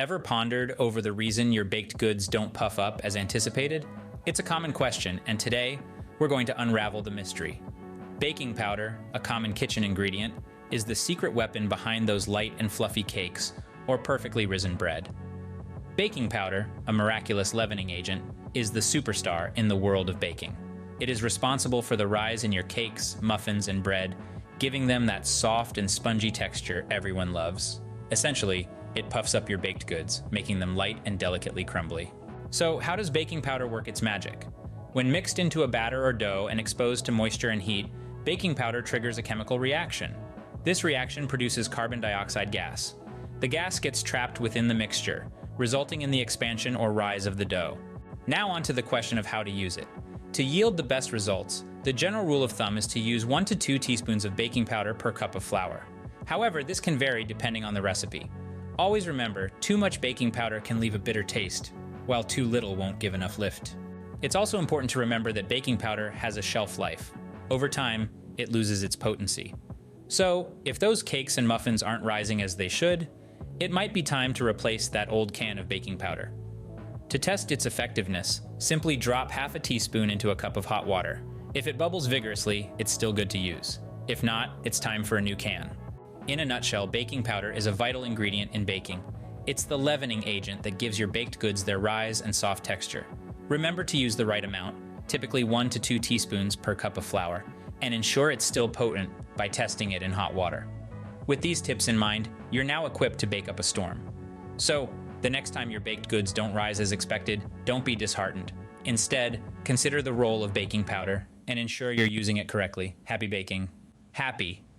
Ever pondered over the reason your baked goods don't puff up as anticipated? It's a common question, and today we're going to unravel the mystery. Baking powder, a common kitchen ingredient, is the secret weapon behind those light and fluffy cakes or perfectly risen bread. Baking powder, a miraculous leavening agent, is the superstar in the world of baking. It is responsible for the rise in your cakes, muffins, and bread, giving them that soft and spongy texture everyone loves. Essentially, it puffs up your baked goods, making them light and delicately crumbly. So, how does baking powder work its magic? When mixed into a batter or dough and exposed to moisture and heat, baking powder triggers a chemical reaction. This reaction produces carbon dioxide gas. The gas gets trapped within the mixture, resulting in the expansion or rise of the dough. Now onto the question of how to use it. To yield the best results, the general rule of thumb is to use 1 to 2 teaspoons of baking powder per cup of flour. However, this can vary depending on the recipe. Always remember, too much baking powder can leave a bitter taste, while too little won't give enough lift. It's also important to remember that baking powder has a shelf life. Over time, it loses its potency. So, if those cakes and muffins aren't rising as they should, it might be time to replace that old can of baking powder. To test its effectiveness, simply drop half a teaspoon into a cup of hot water. If it bubbles vigorously, it's still good to use. If not, it's time for a new can. In a nutshell, baking powder is a vital ingredient in baking. It's the leavening agent that gives your baked goods their rise and soft texture. Remember to use the right amount, typically 1 to 2 teaspoons per cup of flour, and ensure it's still potent by testing it in hot water. With these tips in mind, you're now equipped to bake up a storm. So, the next time your baked goods don't rise as expected, don't be disheartened. Instead, consider the role of baking powder and ensure you're using it correctly. Happy baking. Happy